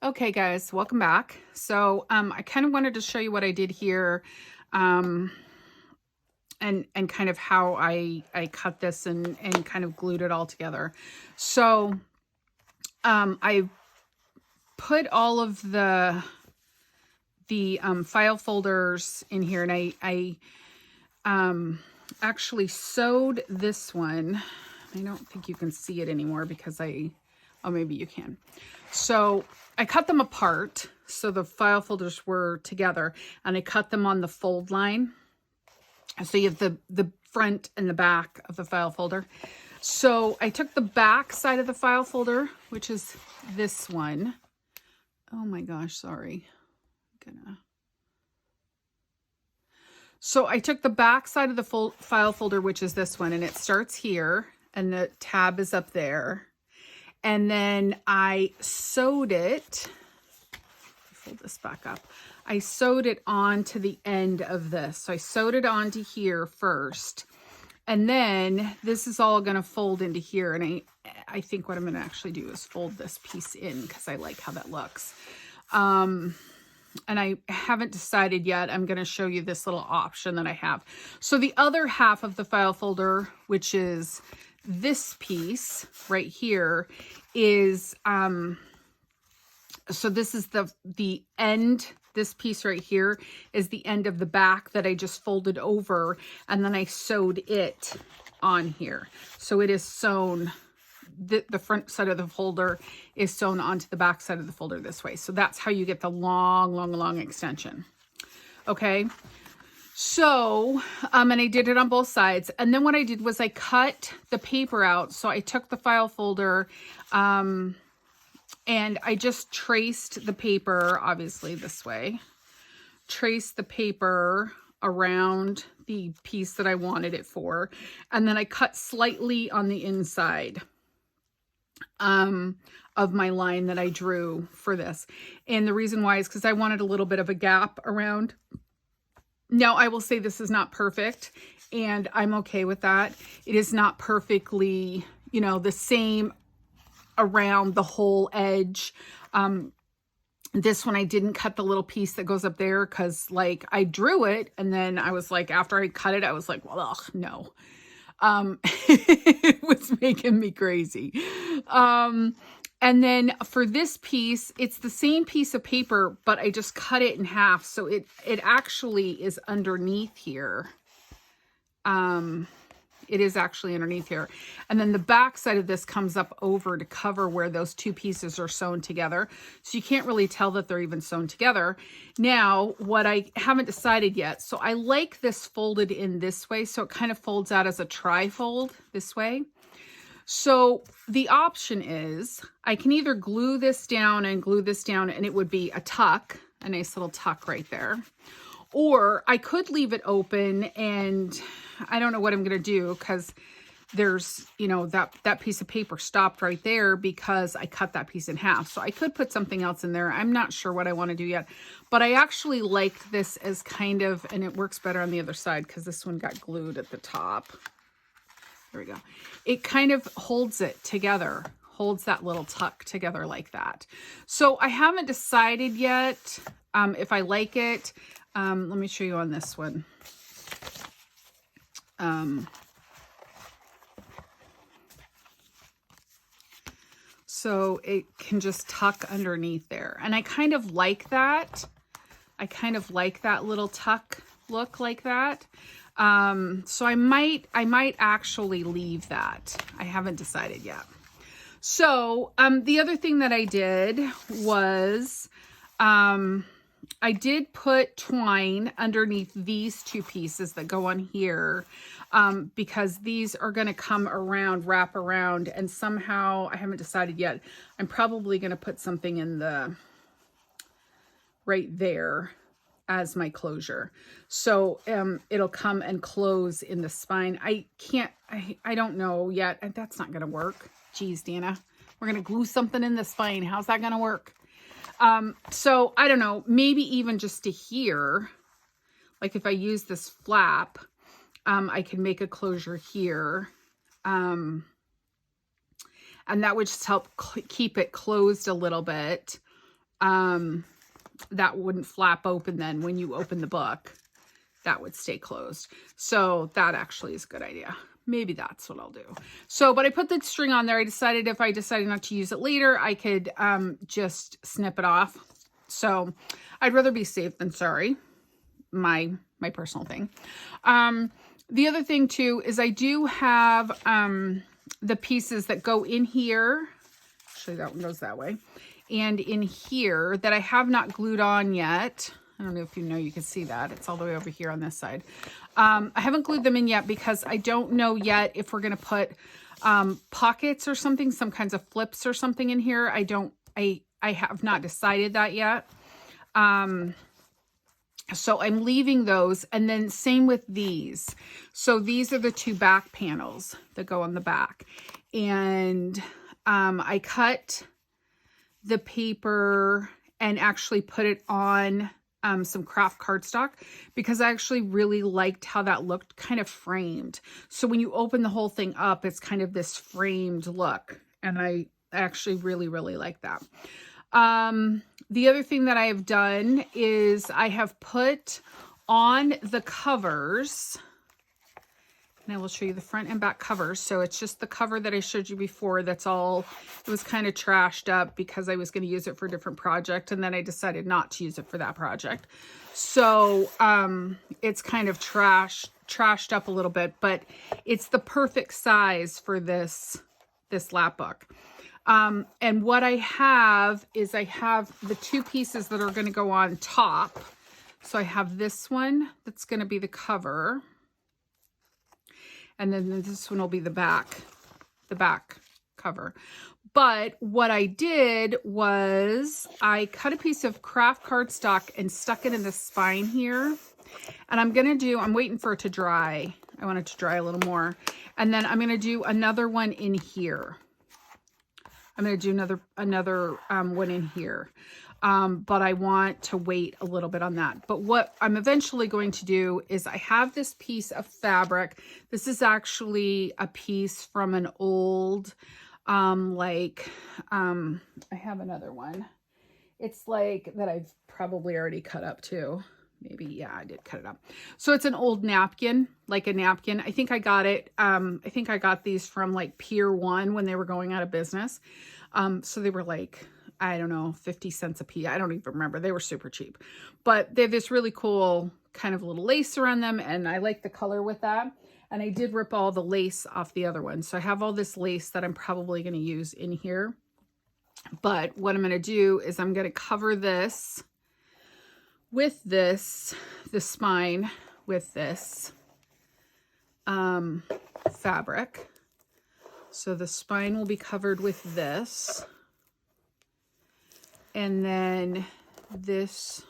Okay, guys, welcome back. So I kind of wanted to show you what I did here, um, and kind of how I cut this and kind of glued it all together. So I put all of the file folders in here, and I actually sewed this one. I don't think you can see it anymore because oh, maybe you can. So I cut them apart so the file folders were together, and I cut them on the fold line. So you have the front and the back of the file folder. So I took the back side of the file folder, which is this one. Oh my gosh, sorry. So I took the back side of the file folder, which is this one, and it starts here, and the tab is up there. And then I sewed it, fold this back up. I sewed it onto the end of this. So I sewed it onto here first. And then this is all going to fold into here. And I think what I'm going to actually do is fold this piece in because I like how that looks. And I haven't decided yet. I'm going to show you this little option that I have. So the other half of the file folder, which is this piece right here, is so this is the end. This piece right here is the end of the back that I just folded over, and then I sewed it on here. So it is sewn, the front side of the folder is sewn onto the back side of the folder this way. So that's how you get the long extension. Okay. So, and I did it on both sides. And then what I did was I cut the paper out. So I took the file folder, and I just traced the paper, obviously this way, traced the paper around the piece that I wanted it for. And then I cut slightly on the inside of my line that I drew for this. And the reason why is because I wanted a little bit of a gap around. Now, I will say this is not perfect, and I'm okay with that. It is not perfectly, the same around the whole edge. This one, I didn't cut the little piece that goes up there because, I drew it, and then I was like, after I cut it, I was like, well, ugh, no. It was making me crazy. And then for this piece, it's the same piece of paper, but I just cut it in half. So it actually is underneath here. It is actually underneath here. And then the back side of this comes up over to cover where those two pieces are sewn together. So you can't really tell that they're even sewn together. Now, what I haven't decided yet, so I like this folded in this way. So it kind of folds out as a tri-fold this way. So the option is I can either glue this down and it would be a tuck, a nice little tuck right there. Or I could leave it open, and I don't know what I'm going to do because there's, that piece of paper stopped right there because I cut that piece in half. So I could put something else in there. I'm not sure what I want to do yet, but I actually like this as kind of, and it works better on the other side because this one got glued at the top. There we go. It kind of holds it together, holds that little tuck together like that. So I haven't decided yet if I like it. Let me show you on this one. So it can just tuck underneath there. And I kind of like that. I kind of like that little tuck look like that. So I might actually leave that. I haven't decided yet. So, the other thing that I did was, I did put twine underneath these two pieces that go on here, because these are going to come around, wrap around, and somehow, I haven't decided yet, I'm probably going to put something in right there as my closure. So it'll come and close in the spine. I don't know yet. That's not going to work. Geez, Dana, we're going to glue something in the spine. How's that going to work? So I don't know, maybe even just to here, like if I use this flap, I can make a closure here. And that would just help keep it closed a little bit. that wouldn't flap open then when you open the book. That would stay closed. So that actually is a good idea. Maybe that's what I'll do. So, but I put the string on there. I decided if I decided not to use it later, I could just snip it off. So I'd rather be safe than sorry. My personal thing. The other thing too is I do have the pieces that go in here. Actually, that one goes that way. And in here that I have not glued on yet. I don't know if you can see that. It's all the way over here on this side. I haven't glued them in yet because I don't know yet if we're going to put pockets or something, some kinds of flips or something in here. I have not decided that yet. So I'm leaving those, and then same with these. So these are the two back panels that go on the back. And I cut the paper and actually put it on some craft cardstock because I actually really liked how that looked kind of framed. So when you open the whole thing up, it's kind of this framed look. And I actually really, really like that. The other thing that I have done is I have put on the covers, and I will show you the front and back covers. So it's just the cover that I showed you before. That's all. It was kind of trashed up because I was going to use it for a different project. And then I decided not to use it for that project. So, it's kind of trashed up a little bit, but it's the perfect size for this Lapbook. And what I have is I have the two pieces that are going to go on top. So I have this one that's going to be the cover. And then this one will be the back cover. But what I did was I cut a piece of craft cardstock and stuck it in the spine here. And I'm waiting for it to dry. I want it to dry a little more. And then I'm going to do another one in here. I'm going to do another one in here. But I want to wait a little bit on that. But what I'm eventually going to do is I have this piece of fabric. This is actually a piece from an old, I have another one. It's like that I've probably already cut up too. Maybe, yeah, I did cut it up. So it's an old napkin, like a napkin. I think I got it. I think I got these from like Pier 1 when they were going out of business. So they were like, I don't know, 50 cents a piece. I don't even remember. They were super cheap. But they have this really cool kind of little lace around them. And I like the color with that. And I did rip all the lace off the other one. So I have all this lace that I'm probably going to use in here. But what I'm going to do is I'm going to cover this with the spine with this fabric. So the spine will be covered with this. And then this,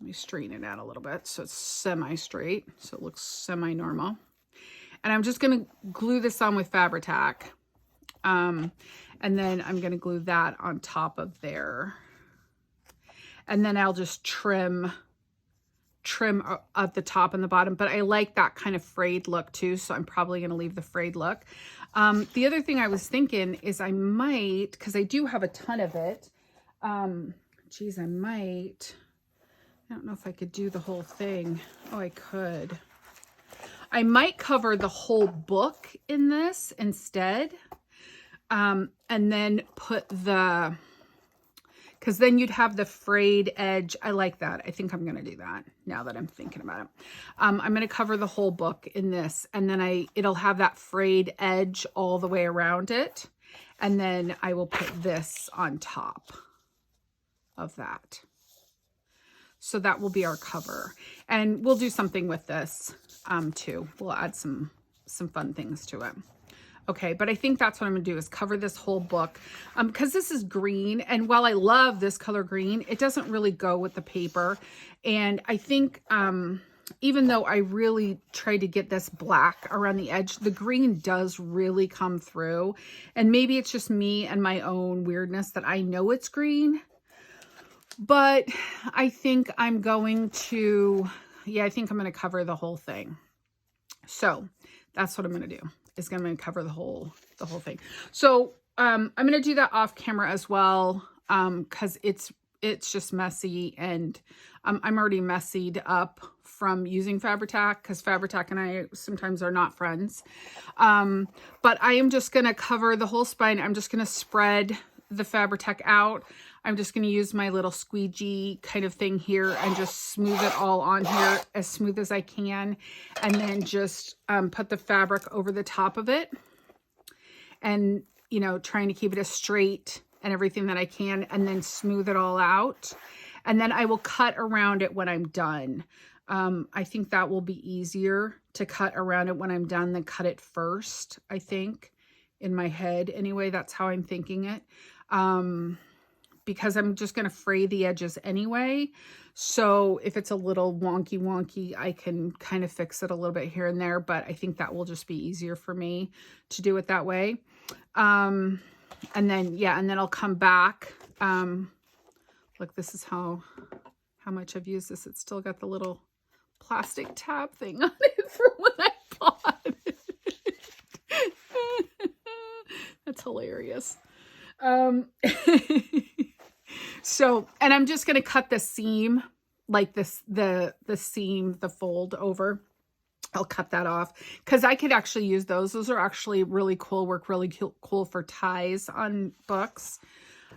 let me straighten it out a little bit so it's semi-straight, so it looks semi-normal. And I'm just going to glue this on with Fabri-Tac. And then I'm going to glue that on top of there. And then I'll just trim at the top and the bottom. But I like that kind of frayed look too, so I'm probably going to leave the frayed look. The other thing I was thinking is I might, because I do have a ton of it, geez, I don't know if I could do the whole thing. Oh, I could. I might cover the whole book in this instead, and then put because then you'd have the frayed edge. I like that. I think I'm going to do that now that I'm thinking about it. I'm going to cover the whole book in this, and then it'll have that frayed edge all the way around it. And then I will put this on top of that. So that will be our cover. And we'll do something with this too. We'll add some fun things to it. Okay, but I think that's what I'm gonna do is cover this whole book because this is green. And while I love this color green, it doesn't really go with the paper. And I think even though I really tried to get this black around the edge, the green does really come through. And maybe it's just me and my own weirdness that I know it's green. But I think I'm going to, I think I'm going to cover the whole thing. So that's what I'm going to do. I'm going to cover the whole thing. So I'm going to do that off camera as well. because it's just messy, and I'm already messied up from using Fabri-Tac, because Fabri-Tac and I sometimes are not friends. But I am just going to cover the whole spine. I'm just going to spread the Fabri-Tac out. I'm just going to use my little squeegee kind of thing here and just smooth it all on here as smooth as I can. And then just put the fabric over the top of it. And, you know, trying to keep it as straight and everything that I can, and then smooth it all out. And then I will cut around it when I'm done. I think that will be easier to cut around it when I'm done than cut it first, I think, in my head. Anyway, that's how I'm thinking it. Because I'm just going to fray the edges anyway. So if it's a little wonky, I can kind of fix it a little bit here and there, but I think that will just be easier for me to do it that way. And then, yeah, and then I'll come back. Look, this is how much I've used this. It's still got the little plastic tab thing on it from when I bought it. That's hilarious. So, and I'm just going to cut the seam like this, the seam, the fold over. I'll cut that off because I could actually use those. Those are actually really cool, work really cool for ties on books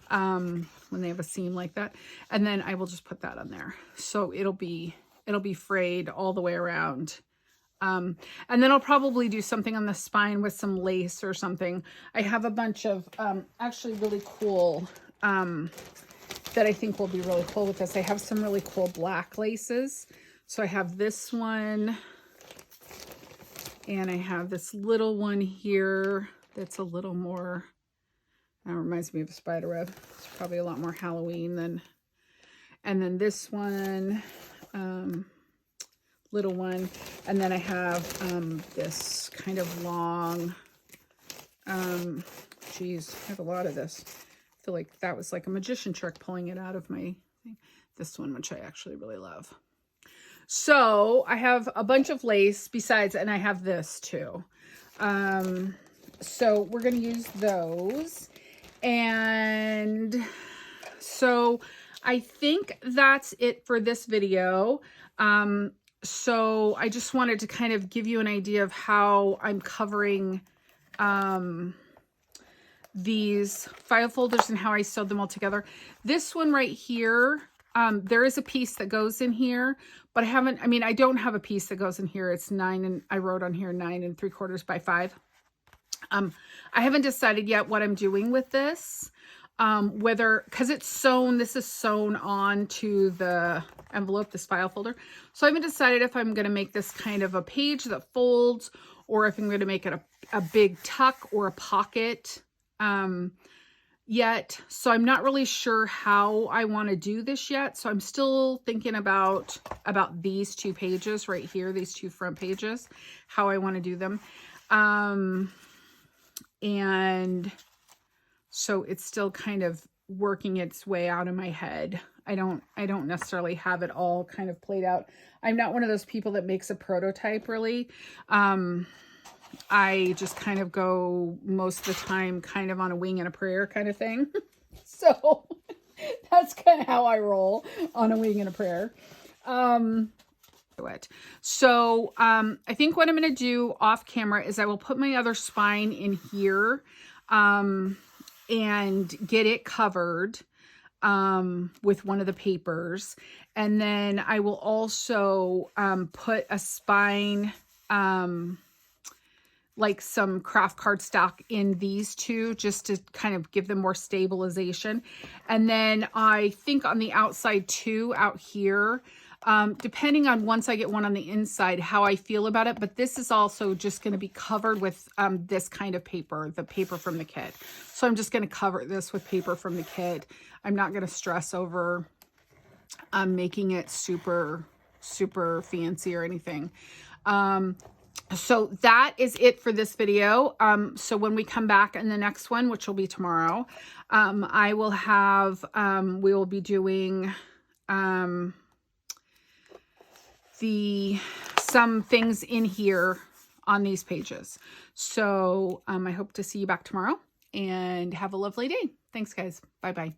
when they have a seam like that. And then I will just put that on there. So it'll be frayed all the way around. And then I'll probably do something on the spine with some lace or something. I have a bunch of actually really cool that I think will be really cool with this. I have some really cool black laces. So I have this one, and I have this little one here that's a little more, reminds me of a spider web. It's probably a lot more Halloween than, and then this one, little one, and then I have this kind of long, geez, I have a lot of this. I feel like that was like a magician trick pulling it out of my thing. This one, which I actually really love. So I have a bunch of lace besides, and I have this too. So we're going to use those. And so I think that's it for this video. So I just wanted to kind of give you an idea of how I'm covering these file folders and how I sewed them all together. This one right here, there is a piece that goes in here, but I don't have a piece that goes in here. It's 9, and I wrote on here 9 3/4 by 5. I haven't decided yet what I'm doing with this. Because it's sewn, this is sewn onto the envelope, this file folder. So I haven't decided if I'm going to make this kind of a page that folds, or if I'm going to make it a big tuck or a pocket yet. So I'm not really sure how I want to do this yet. So I'm still thinking about these 2 pages right here, these 2 front pages, how I want to do them. And so it's still kind of working its way out in my head. I don't necessarily have it all kind of played out. I'm not one of those people that makes a prototype really. I just kind of go most of the time kind of on a wing and a prayer kind of thing. So that's kind of how I roll, on a wing and a prayer. So I think what I'm going to do off camera is I will put my other spine in here and get it covered with one of the papers. And then I will also put a spine, like some craft cardstock in these 2, just to kind of give them more stabilization. And then I think on the outside too, out here, depending on once I get one on the inside, how I feel about it. But this is also just going to be covered with this kind of paper, the paper from the kit. So I'm just going to cover this with paper from the kit. I'm not going to stress over making it super, super fancy or anything. So that is it for this video. So when we come back in the next one, which will be tomorrow, I will have, we will be doing some things in here on these pages. So I hope to see you back tomorrow, and have a lovely day. Thanks, guys. Bye-bye.